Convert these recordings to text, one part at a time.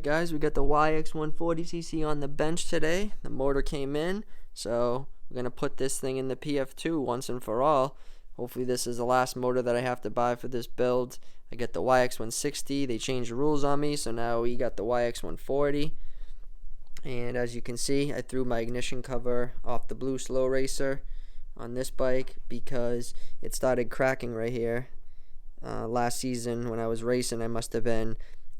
Alright guys, we got the Yx140cc on the bench today. The motor came in, so we're going to put this thing in the PF2 once and for all. Hopefully this is the last motor that I have to buy for this build. I get the Yx160, they changed the rules on me, so now we got the Yx140. And as you can see, I threw my ignition cover off the blue slow racer on this bike because it started cracking right here. Last season when I was racing, I must have been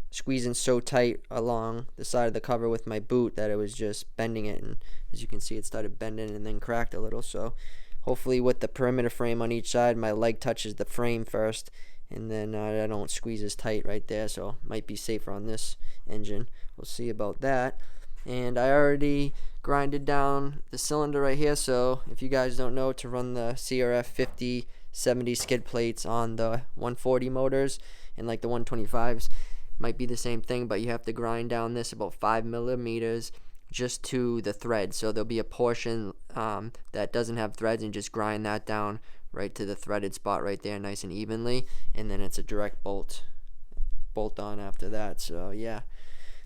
squeezing so tight along the side of the cover with my boot that it was just bending it, and as you can see, it started bending and then cracked a little. So hopefully with the perimeter frame on each side, my leg touches the frame first, and then I don't squeeze as tight right there, so might be safer on this engine. We'll see about that. And I already grinded down the cylinder right here, so if you guys don't know, to run the Crf50 70 skid plates on the 140 motors and like the 125s, might be the same thing, but you have to grind down this about 5 millimeters just to the thread. So there'll be a portion that doesn't have threads, and just grind that down right to the threaded spot right there, nice and evenly, and then it's a direct bolt on after that. So yeah,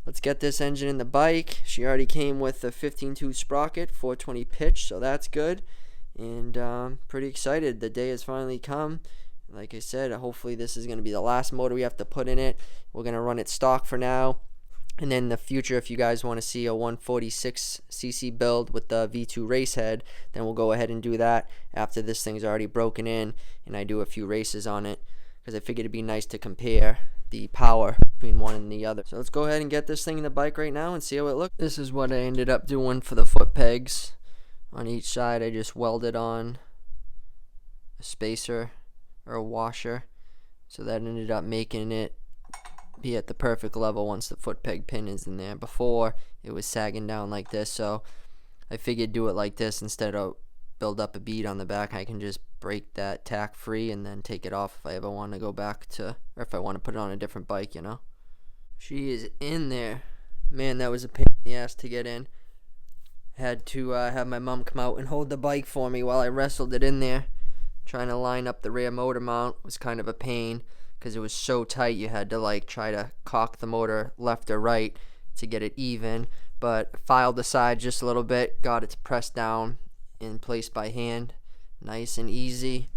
let's get this engine in the bike. She already came with a 15-tooth sprocket, 420 pitch, so that's good, and pretty excited. The day has finally come. Like I said, hopefully this is going to be the last motor we have to put in it. We're going to run it stock for now, and then in the future, if you guys want to see a 146cc build with the V2 race head, then we'll go ahead and do that after this thing's already broken in and I do a few races on it, because I figured it'd be nice to compare the power between one and the other. So let's go ahead and get this thing in the bike right now and see how it looks. This is what I ended up doing for the foot pegs. On each side, I just welded on a spacer or a washer, so that ended up making it be at the perfect level once the foot peg pin is in there. Before, it was sagging down like this, so I figured do it like this instead of build up a bead on the back. I can just break that tack free and then take it off if I ever want to go back to, or if I want to put it on a different bike, you know. She is in there. Man, that was a pain in the ass to get in. Had to have my mom come out and hold the bike for me while I wrestled it in there. Trying to line up the rear motor mount was kind of a pain because it was so tight. You had to like try to cock the motor left or right to get it even, but filed the side just a little bit, got it to press down in place by hand, nice and easy,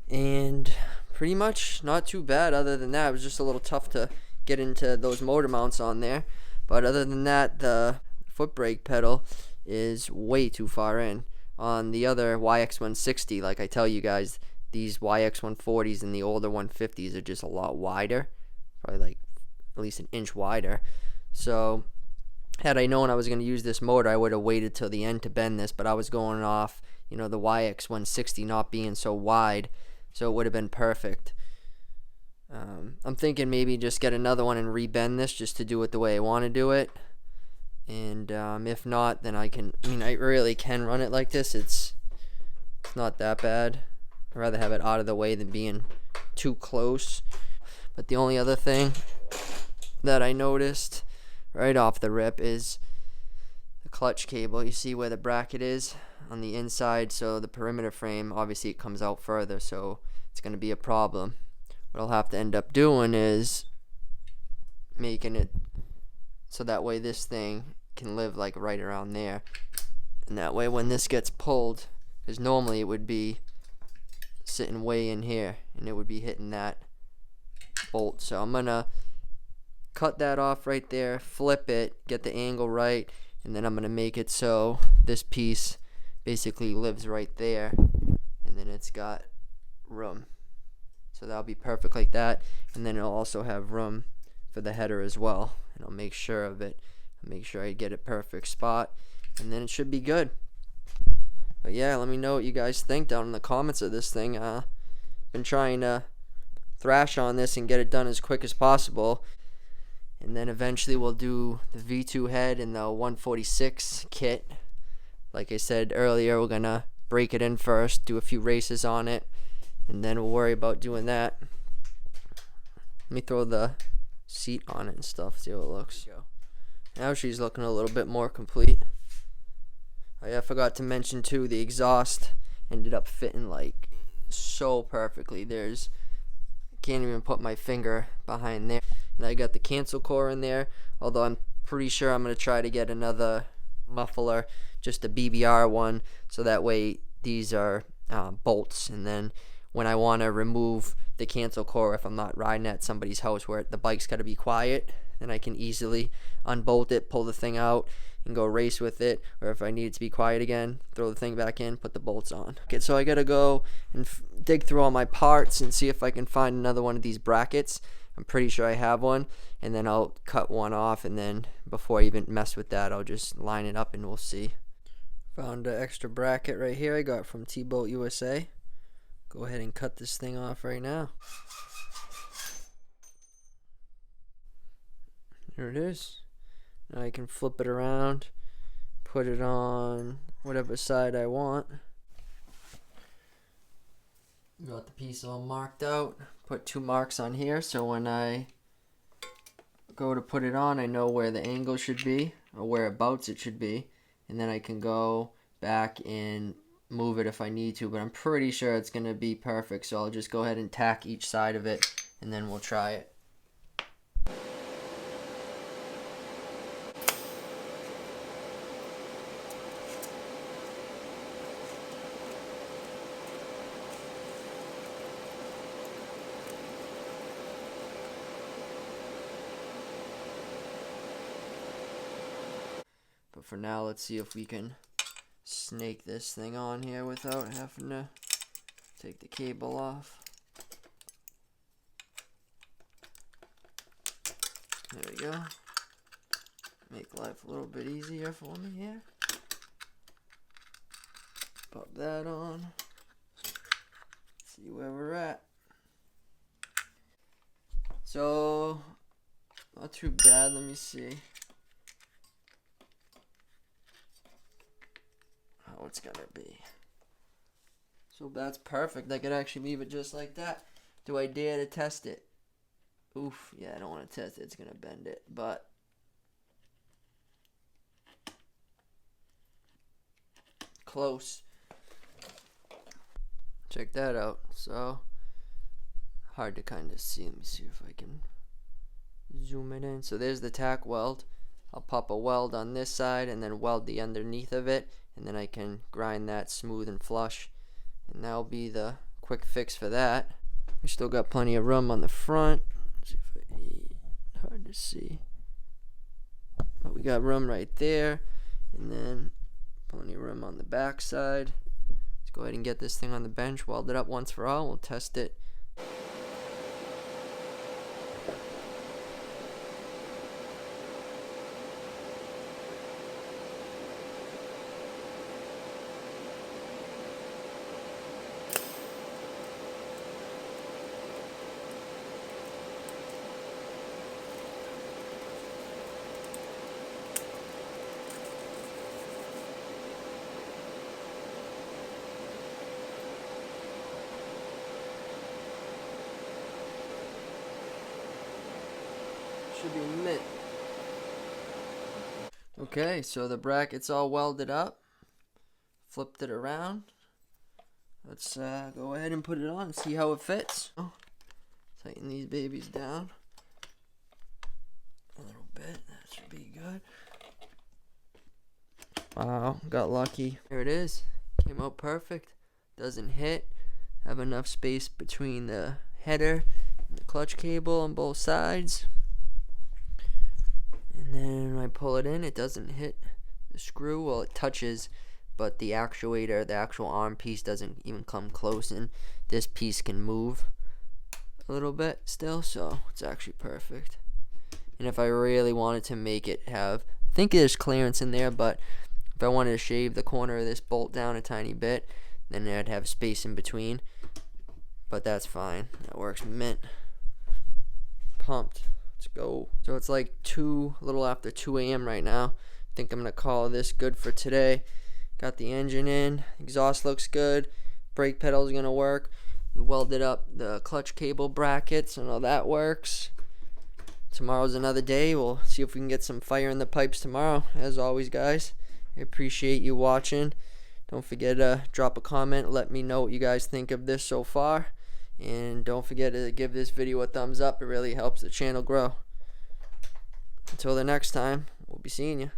and pretty much not too bad. Other than that, it was just a little tough to get into those motor mounts on there, but other than that, the foot brake pedal is way too far in. On the other Yx160, like I tell you guys, these Yx140s and the older 150s are just a lot wider, probably like at least an inch wider. So had I known I was going to use this motor, I would have waited till the end to bend this, but I was going off, you know, the Yx160 not being so wide, so it would have been perfect. I'm thinking maybe just get another one and rebend this just to do it the way I want to do it. And if not, then I really can run it like this. It's not that bad. I'd rather have it out of the way than being too close. But the only other thing that I noticed right off the rip is the clutch cable. You see where the bracket is on the inside, so the perimeter frame, obviously it comes out further, so it's going to be a problem. What I'll have to end up doing is making it so that way this thing can live like right around there, and that way when this gets pulled, because normally it would be sitting way in here and it would be hitting that bolt. So I'm gonna cut that off right there, flip it, get the angle right, and then I'm gonna make it so this piece basically lives right there, and then it's got room, so that'll be perfect like that. And then it'll also have room for the header as well, and I'll make sure of it, make sure I get a perfect spot, and then it should be good. But yeah, let me know what you guys think down in the comments of this thing. Been trying to thrash on this and get it done as quick as possible, and then eventually we'll do the V2 head and the 146 kit. Like I said earlier, we're gonna break it in first, do a few races on it, and then we'll worry about doing that. Let me throw the seat on it and stuff, see how it looks. Now she's looking a little bit more complete. Oh yeah, I forgot to mention too, the exhaust ended up fitting like so perfectly. Can't even put my finger behind there. and I got the cancel core in there, although I'm pretty sure I'm going to try to get another muffler, just a BBR one, so that way these are bolts, and then when I want to remove the cancel core, if I'm not riding at somebody's house where the bike's got to be quiet, then I can easily unbolt it, pull the thing out, and go race with it. Or if I need it to be quiet again, throw the thing back in, put the bolts on. Okay, so I gotta go and dig through all my parts and see if I can find another one of these brackets. I'm pretty sure I have one, and then I'll cut one off, and then before I even mess with that, I'll just line it up and we'll see. Found an extra bracket right here I got from T-Bolt USA. Go ahead and cut this thing off right now. There it is. Now I can flip it around, put it on whatever side I want. Got the piece all marked out. Put 2 marks on here so when I go to put it on, I know where the angle should be, or whereabouts it should be, and then I can go back and move it if I need to, but I'm pretty sure it's going to be perfect, so I'll just go ahead and tack each side of it and then we'll try it. But for now, let's see if we can snake this thing on here without having to take the cable off. There we go. Make life a little bit easier for me here. Pop that on. See where we're at. So, not too bad. Let me see how it's gonna be. So that's perfect. I could actually leave it just like that. Do I dare to test it? Oof, yeah, I don't want to test it. It's gonna bend it, but close. Check that out. So hard to kind of see. Let me see if I can zoom it in. So there's the tack weld. I'll pop a weld on this side and then weld the underneath of it, and then I can grind that smooth and flush, and that'll be the quick fix for that. We still got plenty of room on the front. Let's see if hard to see, but we got room right there, and then plenty of room on the back side. Let's go ahead and get this thing on the bench, weld it up once for all. We'll test it. Should be mint. Okay, so the bracket's all welded up. Flipped it around. Let's go ahead and put it on and see how it fits. Tighten these babies down a little bit. That should be good. Wow, got lucky. There it is. Came out perfect. Doesn't hit. Have enough space between the header and the clutch cable on both sides. And then when I pull it in, it doesn't hit the screw. Well, it touches, but the actuator, the actual arm piece, doesn't even come close, and this piece can move a little bit still, so it's actually perfect. And if I really wanted to make it have, I think there's clearance in there, but if I wanted to shave the corner of this bolt down a tiny bit, then I'd have space in between, but that's fine. That works mint. Pumped. Let's go. So it's like a little after 2 a.m. right now. I think I'm gonna call this good for today. Got the engine in, exhaust looks good, brake pedal's gonna work. We welded up the clutch cable brackets and all that works. Tomorrow's another day. We'll see if we can get some fire in the pipes tomorrow. As always, guys, I appreciate you watching. Don't forget to drop a comment, let me know what you guys think of this so far, And don't forget to give this video a thumbs up. It really helps the channel grow. Until the next time, we'll be seeing you.